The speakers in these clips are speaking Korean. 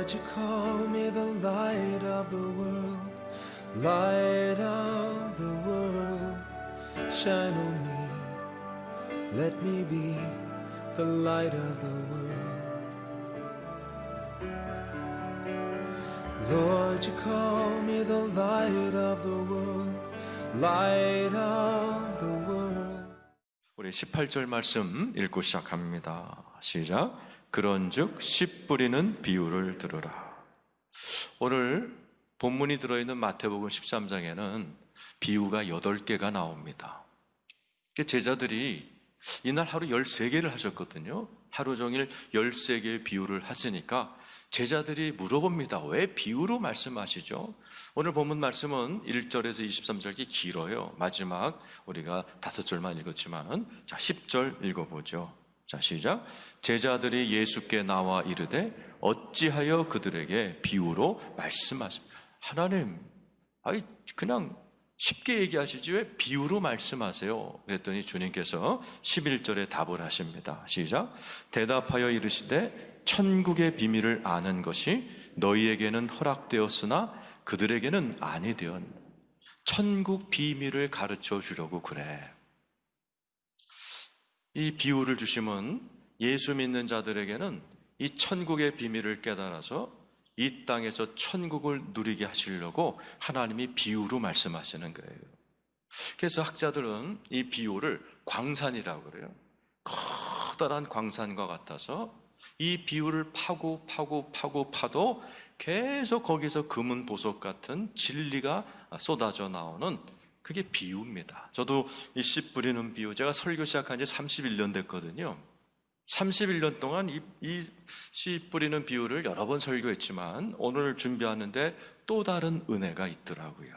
Lord, you call me the light of the world, light of the world. Shine on me, let me be the light of the world. Lord, you call me the light of the world, light of the world. 우리 18절 말씀 읽고 시작합니다. 시작. 그런즉 씨 뿌리는 비유를 들으라. 오늘 본문이 들어있는 마태복음 13장에는 비유가 8개가 나옵니다. 제자들이 이날 하루 13개를 하셨거든요. 하루 종일 13개의 비유를 하시니까 제자들이 물어봅니다. 왜 비유로 말씀하시죠? 오늘 본문 말씀은 1절에서 23절이 길어요. 마지막 우리가 5절만 읽었지만은, 자, 10절 읽어보죠. 자, 시작. 제자들이 예수께 나와 이르되 어찌하여 그들에게 비유로 말씀하십니까? 하나님, 그냥 쉽게 얘기하시지 왜 비유로 말씀하세요? 그랬더니 주님께서 11절에 답을 하십니다. 시작. 대답하여 이르시되 천국의 비밀을 아는 것이 너희에게는 허락되었으나 그들에게는 아니 되었나. 천국 비밀을 가르쳐 주려고 그래. 이 비유를 주시면 예수 믿는 자들에게는 이 천국의 비밀을 깨달아서 이 땅에서 천국을 누리게 하시려고 하나님이 비유로 말씀하시는 거예요. 그래서 학자들은 이 비유를 광산이라고 그래요. 커다란 광산과 같아서 이 비유를 파도 계속 거기서 금은 보석 같은 진리가 쏟아져 나오는, 그게 비유입니다. 저도 이 씨 뿌리는 비유, 제가 설교 시작한 지 31년 됐거든요. 31년 동안 이 씨 뿌리는 비유를 여러 번 설교했지만 오늘 준비하는데 또 다른 은혜가 있더라고요.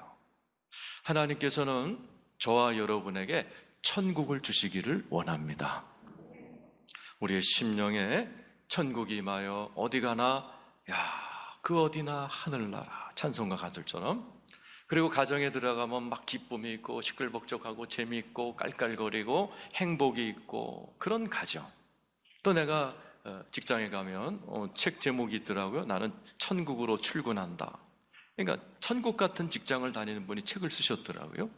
하나님께서는 저와 여러분에게 천국을 주시기를 원합니다. 우리의 심령에 천국이 임하여 어디 가나 그 어디나 하늘나라, 찬송가 가들처럼. 그리고 가정에 들어가면 막 기쁨이 있고 시끌벅적하고 재미있고 깔깔거리고 행복이 있고 그런 가정. 또 내가 직장에 가면 책 제목이 있더라고요. 나는 천국으로 출근한다. 그러니까 천국 같은 직장을 다니는 분이 책을 쓰셨더라고요.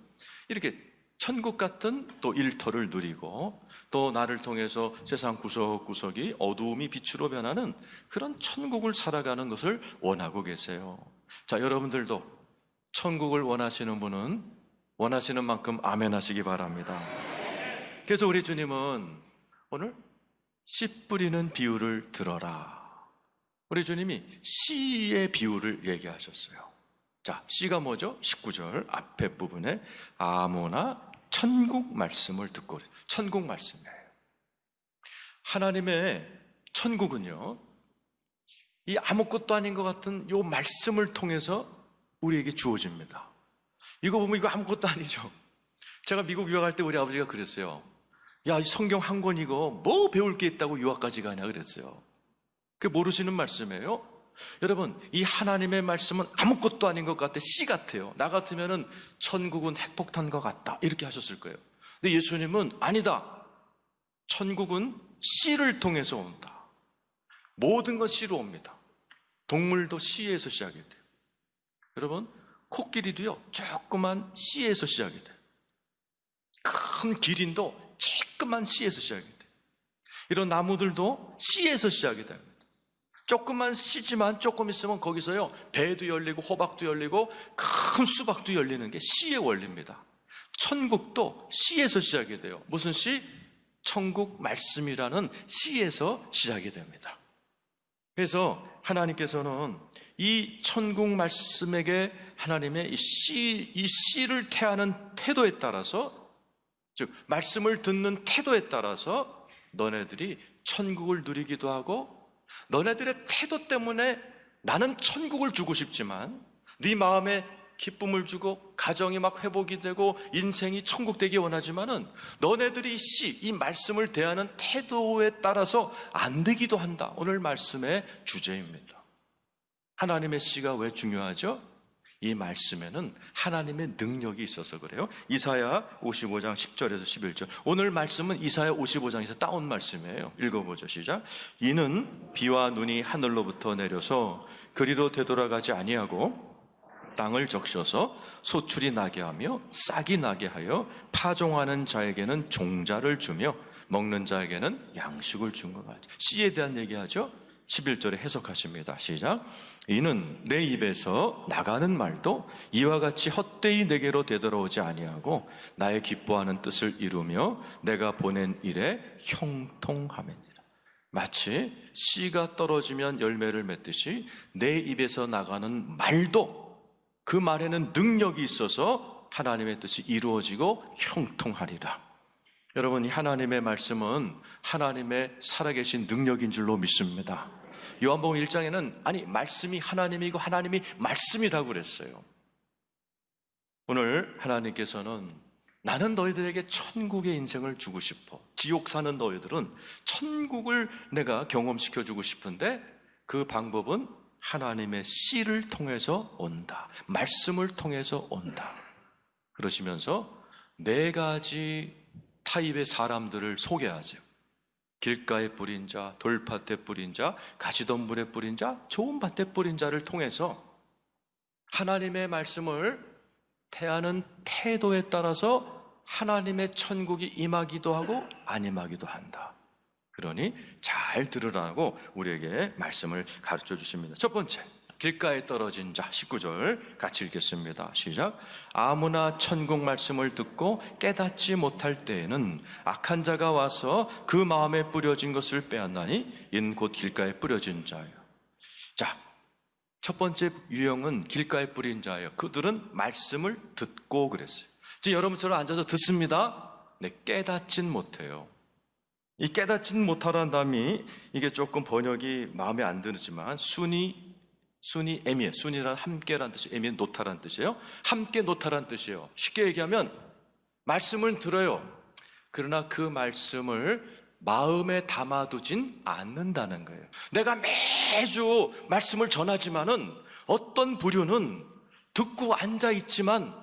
이렇게 천국 같은 또 일터를 누리고 또 나를 통해서 세상 구석구석이 어두움이 빛으로 변하는 그런 천국을 살아가는 것을 원하고 계세요. 자, 여러분들도 천국을 원하시는 분은 원하시는 만큼 아멘 하시기 바랍니다. 그래서 우리 주님은 오늘 씨 뿌리는 비유를 들어라. 우리 주님이 씨의 비유를 얘기하셨어요. 자, 씨가 뭐죠? 19절 앞에 부분에 아무나 천국 말씀을 듣고, 천국 말씀이에요. 하나님의 천국은요, 이 아무것도 아닌 것 같은 이 말씀을 통해서 우리에게 주어집니다. 이거 보면 이거 아무것도 아니죠. 제가 미국 유학할 때 우리 아버지가 그랬어요. 야, 이 성경 한 권 이거 뭐 배울 게 있다고 유학까지 가냐 그랬어요. 그게 모르시는 말씀이에요. 여러분, 이 하나님의 말씀은 아무것도 아닌 것 같아. 씨 같아요. 나 같으면은 천국은 핵폭탄과 같다 이렇게 하셨을 거예요. 근데 예수님은 아니다. 천국은 씨를 통해서 온다. 모든 건 씨로 옵니다. 동물도 씨에서 시작이 돼요. 여러분, 코끼리도요 조그만 씨에서 시작이 돼요. 큰 기린도 조그만 씨에서 시작이 돼요. 이런 나무들도 씨에서 시작이 됩니다. 조금만 씨지만 조금 있으면 거기서요 배도 열리고 호박도 열리고 큰 수박도 열리는 게 씨의 원리입니다. 천국도 씨에서 시작이 돼요. 무슨 씨? 천국 말씀이라는 씨에서 시작이 됩니다. 그래서 하나님께서는 이 천국 말씀에게 하나님의 이 씨를 태하는 태도에 따라서, 즉 말씀을 듣는 태도에 따라서 너네들이 천국을 누리기도 하고, 너네들의 태도 때문에 나는 천국을 주고 싶지만 네 마음에 기쁨을 주고 가정이 막 회복이 되고 인생이 천국 되기 원하지만은 너네들이 이 말씀을 대하는 태도에 따라서 안 되기도 한다. 오늘 말씀의 주제입니다. 하나님의 씨가 왜 중요하죠? 이 말씀에는 하나님의 능력이 있어서 그래요. 이사야 55장 10절에서 11절. 오늘 말씀은 이사야 55장에서 따온 말씀이에요. 읽어보죠. 시작. 이는 비와 눈이 하늘로부터 내려서 그리로 되돌아가지 아니하고 땅을 적셔서 소출이 나게 하며 싹이 나게 하여 파종하는 자에게는 종자를 주며 먹는 자에게는 양식을 준 것 같아요. 씨에 대한 얘기하죠. 11절에 해석하십니다. 시작. 이는 내 입에서 나가는 말도 이와 같이 헛되이 내게로 되돌아오지 아니하고 나의 기뻐하는 뜻을 이루며 내가 보낸 일에 형통함이니라. 마치 씨가 떨어지면 열매를 맺듯이 내 입에서 나가는 말도 그 말에는 능력이 있어서 하나님의 뜻이 이루어지고 형통하리라. 여러분, 이 하나님의 말씀은 하나님의 살아계신 능력인 줄로 믿습니다. 요한복음 1장에는 말씀이 하나님이고 하나님이 말씀이라고 그랬어요. 오늘 하나님께서는 나는 너희들에게 천국의 인생을 주고 싶어. 지옥 사는 너희들은 천국을 내가 경험시켜주고 싶은데 그 방법은 하나님의 씨를 통해서 온다. 말씀을 통해서 온다. 그러시면서 4가지 타입의 사람들을 소개하세요. 길가에 뿌린 자, 돌밭에 뿌린 자, 가시덤불에 뿌린 자, 좋은 밭에 뿌린 자를 통해서 하나님의 말씀을 대하는 태도에 따라서 하나님의 천국이 임하기도 하고 안 임하기도 한다. 그러니 잘 들으라고 우리에게 말씀을 가르쳐 주십니다. 첫 번째, 길가에 떨어진 자, 19절 같이 읽겠습니다. 시작. 아무나 천국 말씀을 듣고 깨닫지 못할 때에는 악한 자가 와서 그 마음에 뿌려진 것을 빼앗나니 이는 곧 길가에 뿌려진 자예요. 자, 첫 번째 유형은 길가에 뿌린 자예요. 그들은 말씀을 듣고 그랬어요. 지금 여러분처럼 앉아서 듣습니다. 네, 깨닫진 못해요. 이 깨닫진 못하라는 단어이 이게 조금 번역이 마음에 안 들지만 순이 에미에, 순이란 함께란 뜻이에요. 에미는 놓다란 뜻이에요. 함께 놓다란 뜻이에요. 쉽게 얘기하면 말씀을 들어요. 그러나 그 말씀을 마음에 담아두진 않는다는 거예요. 내가 매주 말씀을 전하지만은 어떤 부류는 듣고 앉아있지만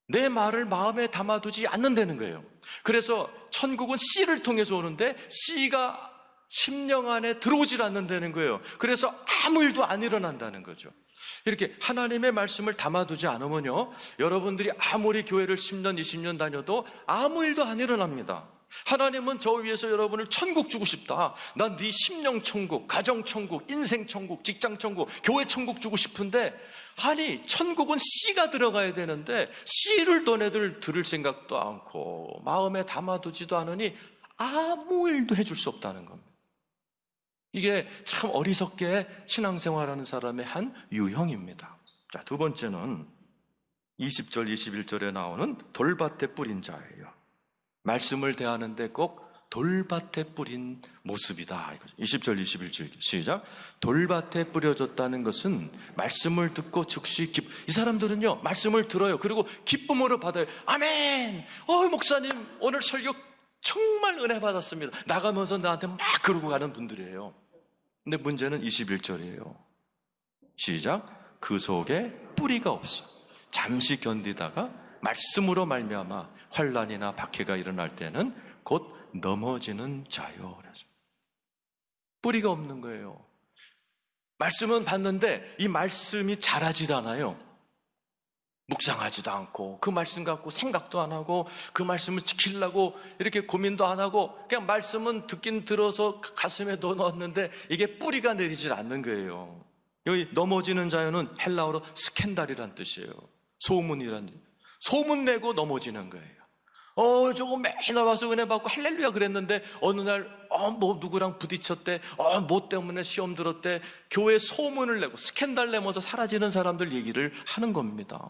내 말을 마음에 담아두지 않는다는 거예요. 그래서 천국은 씨를 통해서 오는데 씨가 심령 안에 들어오질 않는다는 거예요. 그래서 아무 일도 안 일어난다는 거죠. 이렇게 하나님의 말씀을 담아두지 않으면요, 여러분들이 아무리 교회를 10년, 20년 다녀도 아무 일도 안 일어납니다. 하나님은 저 위에서 여러분을 천국 주고 싶다. 난 네 심령 천국, 가정 천국, 인생 천국, 직장 천국, 교회 천국 주고 싶은데, 아니 천국은 씨가 들어가야 되는데 씨를 너네들 들을 생각도 않고 마음에 담아두지도 않으니 아무 일도 해줄 수 없다는 겁니다. 이게 참 어리석게 신앙생활하는 사람의 한 유형입니다. 자, 두 번째는 20절, 21절에 나오는 돌밭에 뿌린 자예요. 말씀을 대하는데 꼭 돌밭에 뿌린 모습이다. 20절, 21절 시작. 돌밭에 뿌려졌다는 것은 말씀을 듣고 즉시 이 사람들은요, 말씀을 들어요. 그리고 기쁨으로 받아요. 아멘! 목사님, 오늘 설교 정말 은혜 받았습니다. 나가면서 나한테 막 그러고 가는 분들이에요. 근데 문제는 21절이에요. 시작. 그 속에 뿌리가 없어. 잠시 견디다가 말씀으로 말미암아 환난이나 박해가 일어날 때는 곧 넘어지는 자요. 그래서 뿌리가 없는 거예요. 말씀은 받는데 이 말씀이 자라지도 않아요. 묵상하지도 않고 그 말씀 갖고 생각도 안 하고 그 말씀을 지키려고 이렇게 고민도 안 하고 그냥 말씀은 듣긴 들어서 가슴에 넣어놨는데 이게 뿌리가 내리질 않는 거예요. 여기 넘어지는 자요는 헬라어로 스캔달이란 뜻이에요. 소문 내고 넘어지는 거예요. 조금 맨날 와서 은혜 받고 할렐루야 그랬는데 어느 날 누구랑 부딪혔대, 뭐 때문에 시험 들었대, 교회 소문을 내고 스캔들 내면서 사라지는 사람들 얘기를 하는 겁니다.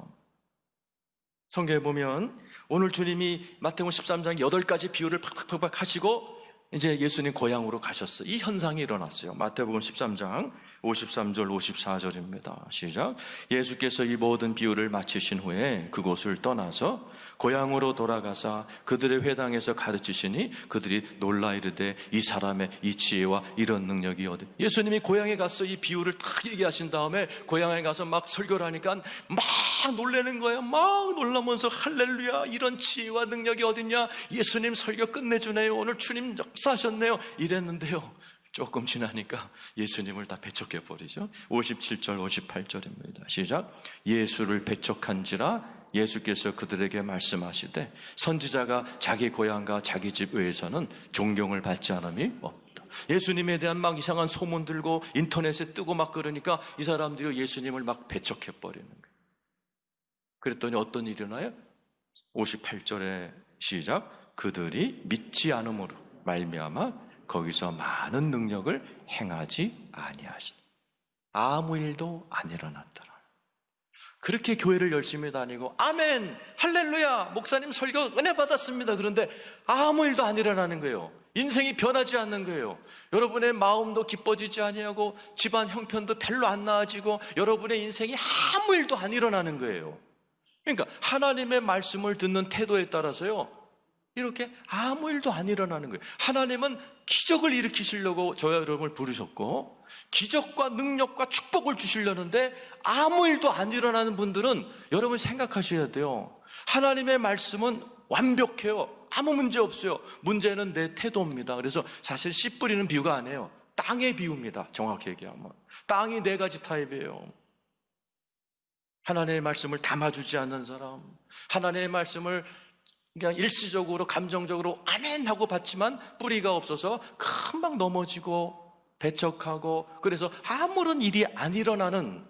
성경에 보면 오늘 주님이 마태복음 13장 8가지 비유를 팍팍팍 하시고 이제 예수님 고향으로 가셨어요. 이 현상이 일어났어요. 마태복음 13장 53절 54절입니다. 시작. 예수께서 이 모든 비유를 마치신 후에 그곳을 떠나서 고향으로 돌아가사 그들의 회당에서 가르치시니 그들이 놀라 이르되 이 사람의 이 지혜와 이런 능력이 어디. 예수님이 고향에 가서 이 비유를 딱 얘기하신 다음에 고향에 가서 막 설교를 하니까 막 놀라는 거예요. 막 놀라면서 할렐루야, 이런 지혜와 능력이 어딨냐, 예수님 설교 끝내주네요, 오늘 주님 역사하셨네요 이랬는데요, 조금 지나니까 예수님을 다 배척해버리죠. 57절 58절입니다. 시작. 예수를 배척한지라 예수께서 그들에게 말씀하시되 선지자가 자기 고향과 자기 집 외에서는 존경을 받지 않음이 없다. 예수님에 대한 막 이상한 소문 들고 인터넷에 뜨고 막 그러니까 이 사람들이 예수님을 막 배척해버리는 거예요. 그랬더니 어떤 일이 일어나요? 58절에 시작. 그들이 믿지 않음으로 말미암아 거기서 많은 능력을 행하지 아니하시니 아무 일도 안 일어났더라. 그렇게 교회를 열심히 다니고 아멘 할렐루야 목사님 설교 은혜 받았습니다. 그런데 아무 일도 안 일어나는 거예요. 인생이 변하지 않는 거예요. 여러분의 마음도 기뻐지지 아니하고 집안 형편도 별로 안 나아지고 여러분의 인생이 아무 일도 안 일어나는 거예요. 그러니까 하나님의 말씀을 듣는 태도에 따라서요 이렇게 아무 일도 안 일어나는 거예요. 하나님은 기적을 일으키시려고 저와 여러분을 부르셨고 기적과 능력과 축복을 주시려는데 아무 일도 안 일어나는 분들은 여러분 생각하셔야 돼요. 하나님의 말씀은 완벽해요. 아무 문제 없어요. 문제는 내 태도입니다. 그래서 사실 씨 뿌리는 비유가 아니에요. 땅의 비유입니다. 정확히 얘기하면 땅이 네 가지 타입이에요. 하나님의 말씀을 담아주지 않는 사람, 하나님의 말씀을 그냥 일시적으로 감정적으로 아멘 하고 받지만 뿌리가 없어서 금방 넘어지고 배척하고 그래서 아무런 일이 안 일어나는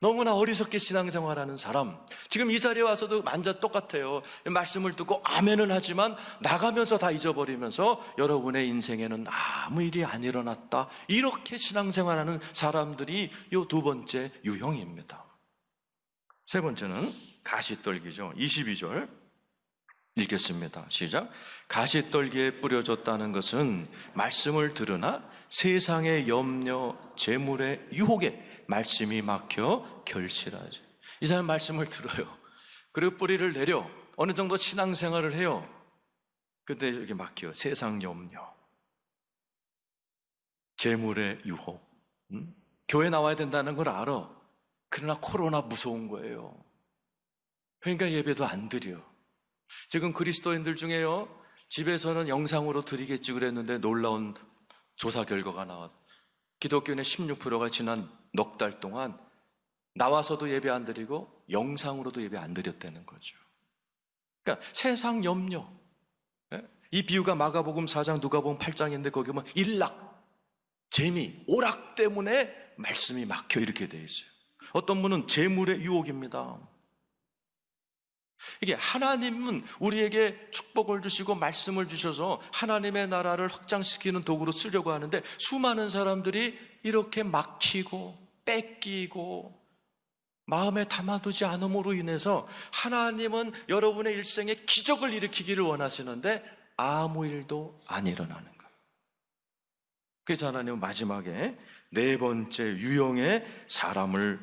너무나 어리석게 신앙생활하는 사람. 지금 이 자리에 와서도 완전 똑같아요. 말씀을 듣고 아멘은 하지만 나가면서 다 잊어버리면서 여러분의 인생에는 아무 일이 안 일어났다. 이렇게 신앙생활하는 사람들이 이 두 번째 유형입니다. 세 번째는 가시떨기죠. 22절 읽겠습니다. 시작. 가시떨기에 뿌려졌다는 것은 말씀을 들으나 세상의 염려, 재물의 유혹에 말씀이 막혀 결실하죠. 이 사람 말씀을 들어요. 그리고 뿌리를 내려 어느 정도 신앙생활을 해요. 근데 여기 막혀요. 세상 염려, 재물의 유혹. 교회 나와야 된다는 걸 알아. 그러나 코로나 무서운 거예요. 그러니까 예배도 안 드려. 지금 그리스도인들 중에요 집에서는 영상으로 드리겠지 그랬는데 놀라운 조사 결과가 나왔어요. 기독교인의 16%가 지난 넉 달 동안 나와서도 예배 안 드리고 영상으로도 예배 안 드렸다는 거죠. 그러니까 세상 염려. 이 비유가 마가복음 4장 누가복음 8장인데 거기 보면 일락, 재미, 오락 때문에 말씀이 막혀 이렇게 돼 있어요. 어떤 분은 재물의 유혹입니다. 이게 하나님은 우리에게 축복을 주시고 말씀을 주셔서 하나님의 나라를 확장시키는 도구로 쓰려고 하는데 수많은 사람들이 이렇게 막히고 뺏기고 마음에 담아두지 않음으로 인해서 하나님은 여러분의 일생에 기적을 일으키기를 원하시는데 아무 일도 안 일어나는 거예요. 그래서 하나님은 마지막에 네 번째 유형의 사람을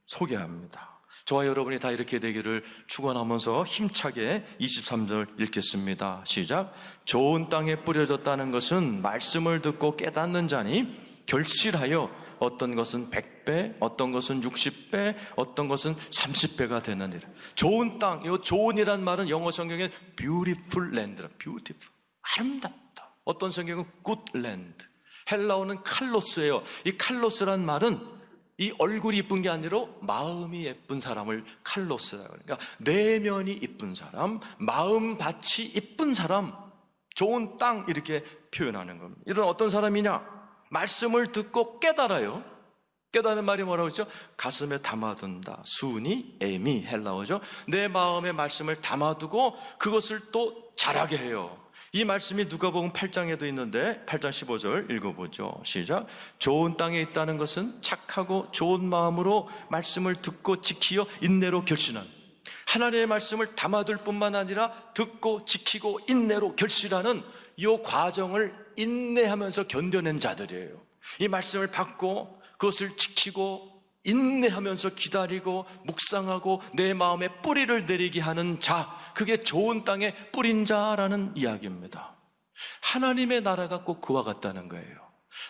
소개합니다. 저와 여러분이 다 이렇게 되기를 축원하면서 힘차게 23절 읽겠습니다. 시작. 좋은 땅에 뿌려졌다는 것은 말씀을 듣고 깨닫는 자니 결실하여 어떤 것은 100배, 어떤 것은 60배, 어떤 것은 30배가 되느니라. 좋은 땅, 이 좋은이란 말은 영어 성경에 beautiful land라. beautiful, 아름답다. 어떤 성경은 good land. 헬라어는 칼로스예요. 이 칼로스란 말은 이 얼굴이 이쁜 게 아니라 마음이 예쁜 사람을 칼로스라고 해요. 그러니까 내면이 이쁜 사람, 마음밭이 이쁜 사람, 좋은 땅 이렇게 표현하는 겁니다. 이런 어떤 사람이냐? 말씀을 듣고 깨달아요. 깨달는 말이 뭐라고 했죠? 가슴에 담아둔다. 수니, 에미, 헬라어죠. 내 마음의 말씀을 담아두고 그것을 또 자라게 해요. 이 말씀이 누가복음 8장에도 있는데 8장 15절 읽어보죠. 시작. 좋은 땅에 있다는 것은 착하고 좋은 마음으로 말씀을 듣고 지키어 인내로 결신한, 하나님의 말씀을 담아둘 뿐만 아니라 듣고 지키고 인내로 결실하는 이 과정을 인내하면서 견뎌낸 자들이에요. 이 말씀을 받고 그것을 지키고 인내하면서 기다리고 묵상하고 내 마음에 뿌리를 내리게 하는 자, 그게 좋은 땅에 뿌린 자라는 이야기입니다. 하나님의 나라가 꼭 그와 같다는 거예요.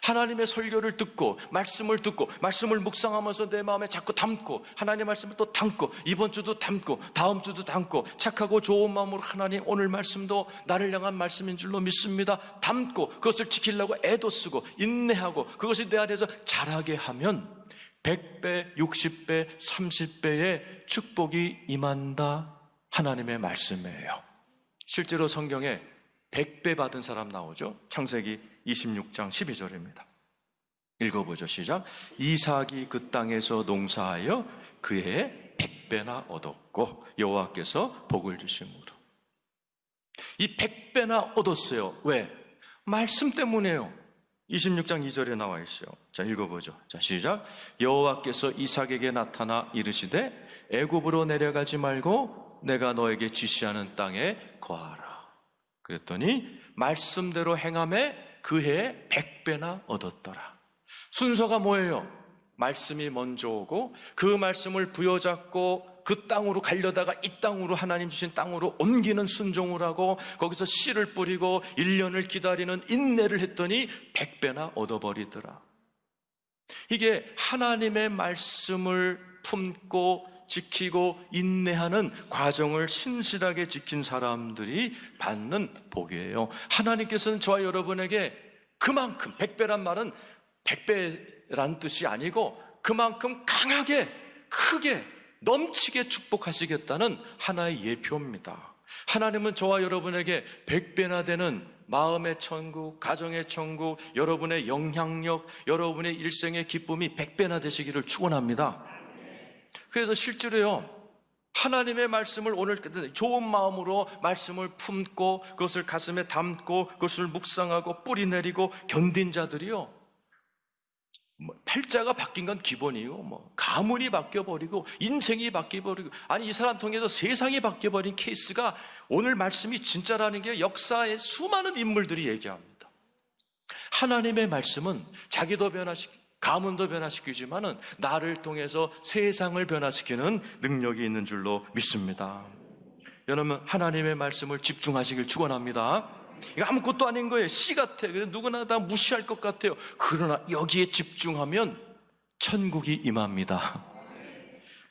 하나님의 설교를 듣고 말씀을 묵상하면서 내 마음에 자꾸 담고, 하나님의 말씀을 또 담고, 이번 주도 담고, 다음 주도 담고, 착하고 좋은 마음으로 하나님 오늘 말씀도 나를 향한 말씀인 줄로 믿습니다 담고, 그것을 지키려고 애도 쓰고 인내하고, 그것이 내 안에서 자라게 하면 100배, 60배, 30배의 축복이 임한다, 하나님의 말씀이에요. 실제로 성경에 100배 받은 사람 나오죠. 창세기 26장 12절입니다. 읽어보죠. 시작. 이삭이 그 땅에서 농사하여 그 해에 100배나 얻었고 여호와께서 복을 주심으로. 이 100배나 얻었어요. 왜? 말씀 때문에요. 26장 2절에 나와 있어요. 자, 읽어보죠. 자, 시작. 여호와께서 이삭에게 나타나 이르시되 애굽으로 내려가지 말고 내가 너에게 지시하는 땅에 거하라. 그랬더니 말씀대로 행함에 그 해에 100배나 얻었더라. 순서가 뭐예요? 말씀이 먼저 오고 그 말씀을 부여잡고 그 땅으로 가려다가 이 땅으로, 하나님 주신 땅으로 옮기는 순종을 하고 거기서 씨를 뿌리고 1년을 기다리는 인내를 했더니 100배나 얻어버리더라. 이게 하나님의 말씀을 품고 지키고 인내하는 과정을 신실하게 지킨 사람들이 받는 복이에요. 하나님께서는 저와 여러분에게 그만큼, 100배란 말은 100배란 뜻이 아니고 그만큼 강하게, 크게, 넘치게 축복하시겠다는 하나의 예표입니다. 하나님은 저와 여러분에게 100배나 되는 마음의 천국, 가정의 천국, 여러분의 영향력, 여러분의 일생의 기쁨이 100배나 되시기를 축원합니다. 그래서 실제로요, 하나님의 말씀을 오늘 좋은 마음으로 말씀을 품고 그것을 가슴에 담고 그것을 묵상하고 뿌리 내리고 견딘 자들이요, 팔자가 바뀐 건 기본이요, 가문이 바뀌어버리고 인생이 바뀌어버리고, 아니 이 사람 통해서 세상이 바뀌어버린 케이스가 오늘 말씀이 진짜라는 게 역사의 수많은 인물들이 얘기합니다. 하나님의 말씀은 자기도 변화시키고 가문도 변화시키지만은 나를 통해서 세상을 변화시키는 능력이 있는 줄로 믿습니다. 여러분, 하나님의 말씀을 집중하시길 축원합니다. 이거 아무것도 아닌 거예요. 씨 같아. 누구나 다 무시할 것 같아요. 그러나 여기에 집중하면 천국이 임합니다.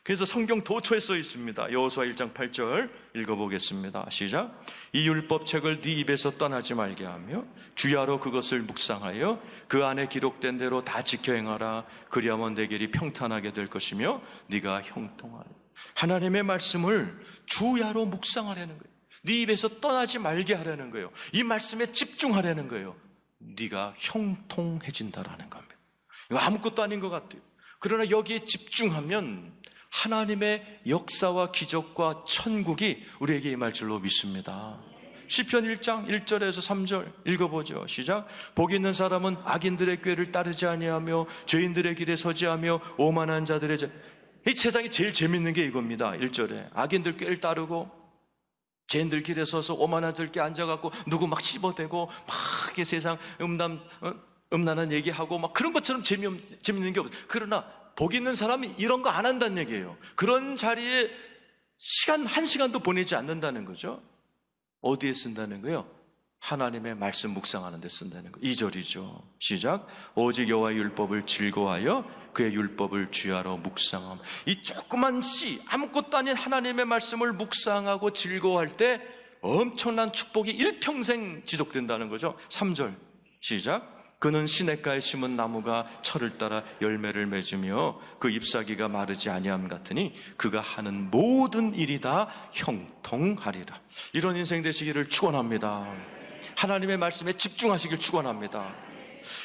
그래서 성경 도초에 써 있습니다. 여호수아 1장 8절 읽어보겠습니다. 시작. 이 율법책을 네 입에서 떠나지 말게 하며 주야로 그것을 묵상하여 그 안에 기록된 대로 다 지켜 행하라. 그리하면 내 길이 평탄하게 될 것이며 네가 형통하리라. 하나님의 말씀을 주야로 묵상하라는 거예요. 네 입에서 떠나지 말게 하라는 거예요. 이 말씀에 집중하라는 거예요. 네가 형통해진다라는 겁니다. 이거 아무것도 아닌 것 같아요. 그러나 여기에 집중하면 하나님의 역사와 기적과 천국이 우리에게 임할 줄로 믿습니다. 시편 1장 1절에서 3절 읽어보죠. 시작. 복 있는 사람은 악인들의 꾀를 따르지 아니하며 죄인들의 길에 서지하며 오만한 자들의 이 세상에 제일 재밌는 게 이겁니다. 1절에 악인들 꾀를 따르고 죄인들 길에 서서 오만한 자들께 앉아갖고 누구 막 씹어대고 막 이렇게 세상 음란한 얘기하고 막 그런 것처럼 재밌는 게 없어요. 그러나 복 있는 사람이 이런 거 안 한다는 얘기예요. 그런 자리에 한 시간도 보내지 않는다는 거죠. 어디에 쓴다는 거예요? 하나님의 말씀 묵상하는 데 쓴다는 거. 2절이죠. 시작. 오직 여호와의 율법을 즐거워하여 그의 율법을 주야로 묵상함. 이 조그만 씨, 아무것도 아닌 하나님의 말씀을 묵상하고 즐거워할 때 엄청난 축복이 일평생 지속된다는 거죠. 3절 시작. 그는 시냇가에 심은 나무가 철을 따라 열매를 맺으며 그 잎사귀가 마르지 아니함 같으니 그가 하는 모든 일이 다 형통하리라. 이런 인생 되시기를 축원합니다. 하나님의 말씀에 집중하시길 축원합니다.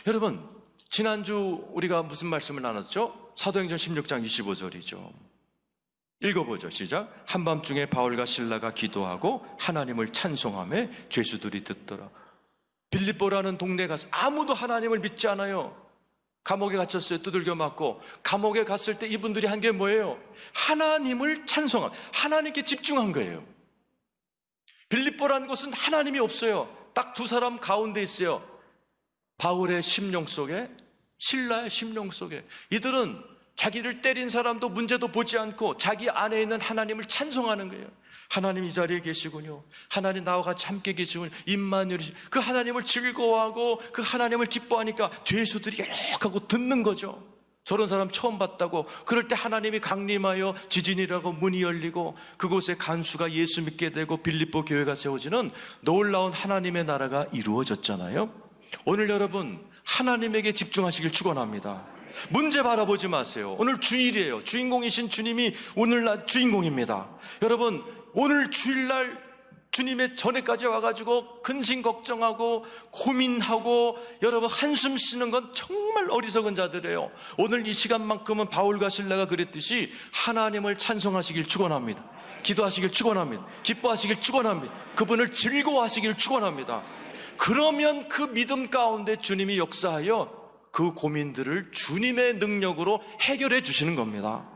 여러분, 지난주 우리가 무슨 말씀을 나눴죠? 사도행전 16장 25절이죠. 읽어보죠. 시작. 한밤중에 바울과 실라가 기도하고 하나님을 찬송하며 죄수들이 듣더라. 빌립보라는 동네에 가서 아무도 하나님을 믿지 않아요. 감옥에 갇혔어요. 두들겨 맞고. 감옥에 갔을 때 이분들이 한 게 뭐예요? 하나님을 찬송한, 하나님께 집중한 거예요. 빌립보라는 곳은 하나님이 없어요. 딱 두 사람 가운데 있어요. 바울의 심령 속에, 실라의 심령 속에. 이들은 자기를 때린 사람도 문제도 보지 않고 자기 안에 있는 하나님을 찬송하는 거예요. 하나님 이 자리에 계시군요. 하나님 나와 같이 함께 계시군요. 임마누엘이 그 하나님을 즐거워하고 그 하나님을 기뻐하니까 죄수들이 열악하고 듣는 거죠. 저런 사람 처음 봤다고. 그럴 때 하나님이 강림하여 지진이라고 문이 열리고 그곳에 간수가 예수 믿게 되고 빌립보 교회가 세워지는 놀라운 하나님의 나라가 이루어졌잖아요. 오늘 여러분 하나님에게 집중하시길 축원합니다. 문제 바라보지 마세요. 오늘 주일이에요. 주인공이신 주님이 오늘날 주인공입니다. 여러분 오늘 주일날 주님의 전에까지 와가지고 근심 걱정하고 고민하고 여러분 한숨 쉬는 건 정말 어리석은 자들이에요. 오늘 이 시간만큼은 바울과 실라가 그랬듯이 하나님을 찬송하시길 축원합니다. 기도하시길 축원합니다. 기뻐하시길 축원합니다. 그분을 즐거워하시길 축원합니다. 그러면 그 믿음 가운데 주님이 역사하여 그 고민들을 주님의 능력으로 해결해 주시는 겁니다.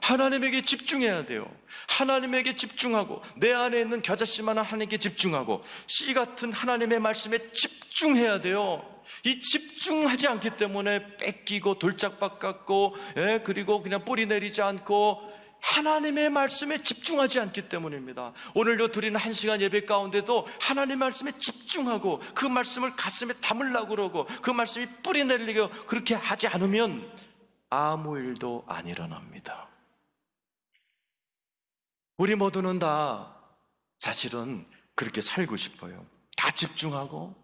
하나님에게 집중해야 돼요. 하나님에게 집중하고 내 안에 있는 겨자씨만한 하나님께 집중하고 씨 같은 하나님의 말씀에 집중해야 돼요. 이 집중하지 않기 때문에 뺏기고 돌짝밭 같고 그리고 그냥 뿌리 내리지 않고 하나님의 말씀에 집중하지 않기 때문입니다. 오늘요 드리는 1시간 예배 가운데도 하나님의 말씀에 집중하고 그 말씀을 가슴에 담으려고 그러고 그 말씀이 뿌리 내리고 그렇게 하지 않으면 아무 일도 안 일어납니다. 우리 모두는 다 사실은 그렇게 살고 싶어요. 다 집중하고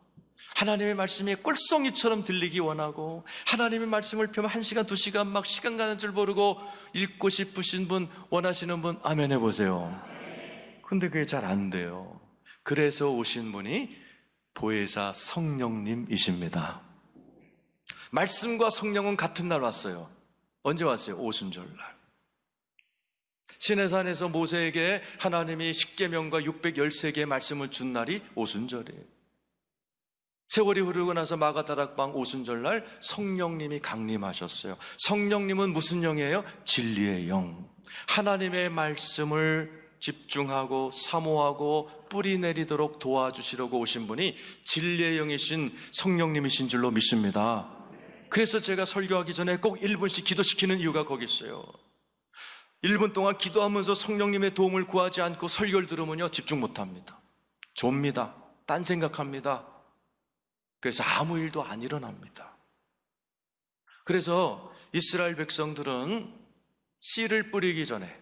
하나님의 말씀이 꿀송이처럼 들리기 원하고 하나님의 말씀을 펴면 1시간, 2시간 막 시간 가는 줄 모르고 읽고 싶으신 분, 원하시는 분 아멘 해보세요. 근데 그게 잘 안 돼요. 그래서 오신 분이 보혜사 성령님이십니다. 말씀과 성령은 같은 날 왔어요. 언제 왔어요? 오순절날. 시내산에서 모세에게 하나님이 십계명과 613개의 말씀을 준 날이 오순절이에요. 세월이 흐르고 나서 마가다락방 오순절날 성령님이 강림하셨어요. 성령님은 무슨 영이에요? 진리의 영. 하나님의 말씀을 집중하고 사모하고 뿌리 내리도록 도와주시려고 오신 분이 진리의 영이신 성령님이신 줄로 믿습니다. 그래서 제가 설교하기 전에 꼭 1분씩 기도시키는 이유가 거기 있어요. 1분 동안 기도하면서 성령님의 도움을 구하지 않고 설교를 들으면요 집중 못합니다. 좁니다. 딴 생각합니다. 그래서 아무 일도 안 일어납니다. 그래서 이스라엘 백성들은 씨를 뿌리기 전에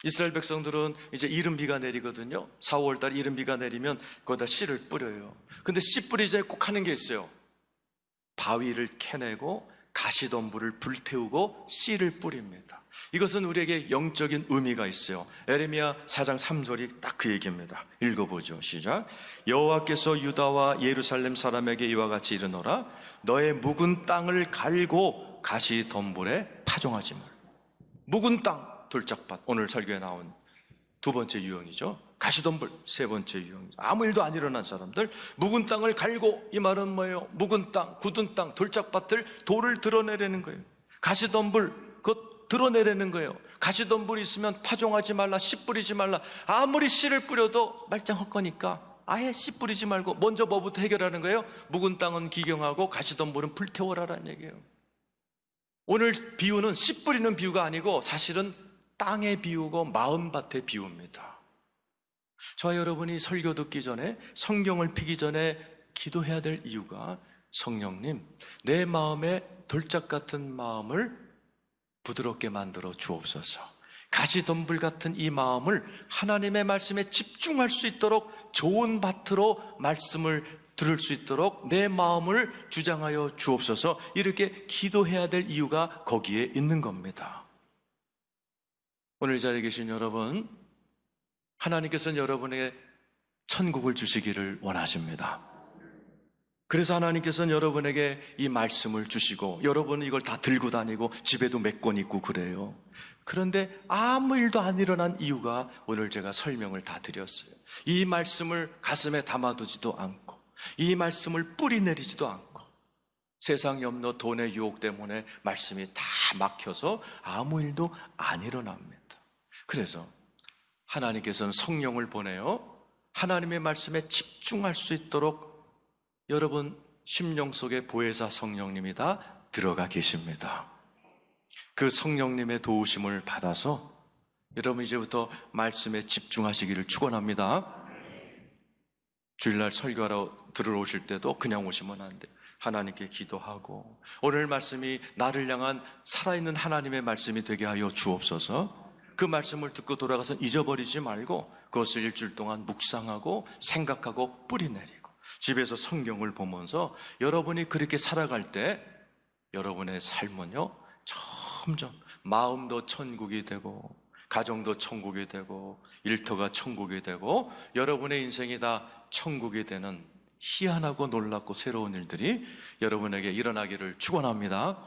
이스라엘 백성들은 이제 이른 비가 내리거든요. 4, 5월달 이른 비가 내리면 거기다 씨를 뿌려요. 근데 씨 뿌리기 전에 꼭 하는 게 있어요. 바위를 캐내고 가시덤불을 불태우고 씨를 뿌립니다. 이것은 우리에게 영적인 의미가 있어요. 에레미야 4장 3절이 딱 그 얘기입니다. 읽어보죠. 시작. 여호와께서 유다와 예루살렘 사람에게 이와 같이 이르노라. 너의 묵은 땅을 갈고 가시덤불에 파종하지 말. 묵은 땅, 돌짝밭. 오늘 설교에 나온 두 번째 유형이죠. 가시덤불 세 번째 유형. 아무 일도 안 일어난 사람들. 묵은 땅을 갈고, 이 말은 뭐예요? 묵은 땅, 굳은 땅, 돌짝밭들 돌을 드러내려는 거예요. 가시덤불 그것 드러내려는 거예요. 가시덤불이 있으면 파종하지 말라, 씨 뿌리지 말라. 아무리 씨를 뿌려도 말짱 헛거니까 아예 씨 뿌리지 말고 먼저 뭐부터 해결하는 거예요? 묵은 땅은 기경하고 가시덤불은 불태워라라는 얘기예요. 오늘 비유는 씨 뿌리는 비유가 아니고 사실은 땅의 비유고 마음밭의 비유입니다. 저와 여러분이 설교 듣기 전에 성경을 피기 전에 기도해야 될 이유가 성령님, 내 마음에 돌짝 같은 마음을 부드럽게 만들어 주옵소서. 가시덤불 같은 이 마음을 하나님의 말씀에 집중할 수 있도록 좋은 밭으로 말씀을 들을 수 있도록 내 마음을 주장하여 주옵소서. 이렇게 기도해야 될 이유가 거기에 있는 겁니다. 오늘 이 자리에 계신 여러분, 하나님께서는 여러분에게 천국을 주시기를 원하십니다. 그래서 하나님께서는 여러분에게 이 말씀을 주시고 여러분은 이걸 다 들고 다니고 집에도 몇 권 있고 그래요. 그런데 아무 일도 안 일어난 이유가 오늘 제가 설명을 다 드렸어요. 이 말씀을 가슴에 담아두지도 않고 이 말씀을 뿌리 내리지도 않고 세상 염려, 돈의 유혹 때문에 말씀이 다 막혀서 아무 일도 안 일어납니다. 그래서 하나님께서는 성령을 보내요. 하나님의 말씀에 집중할 수 있도록 여러분 심령 속에 보혜사 성령님이 다 들어가 계십니다. 그 성령님의 도우심을 받아서 여러분 이제부터 말씀에 집중하시기를 축원합니다. 주일날 설교하러 들어오실 때도 그냥 오시면 안 돼요. 하나님께 기도하고 오늘 말씀이 나를 향한 살아있는 하나님의 말씀이 되게 하여 주옵소서. 그 말씀을 듣고 돌아가서 잊어버리지 말고 그것을 일주일 동안 묵상하고 생각하고 뿌리내리고 집에서 성경을 보면서 여러분이 그렇게 살아갈 때 여러분의 삶은요 점점 마음도 천국이 되고 가정도 천국이 되고 일터가 천국이 되고 여러분의 인생이 다 천국이 되는 희한하고 놀랍고 새로운 일들이 여러분에게 일어나기를 축원합니다.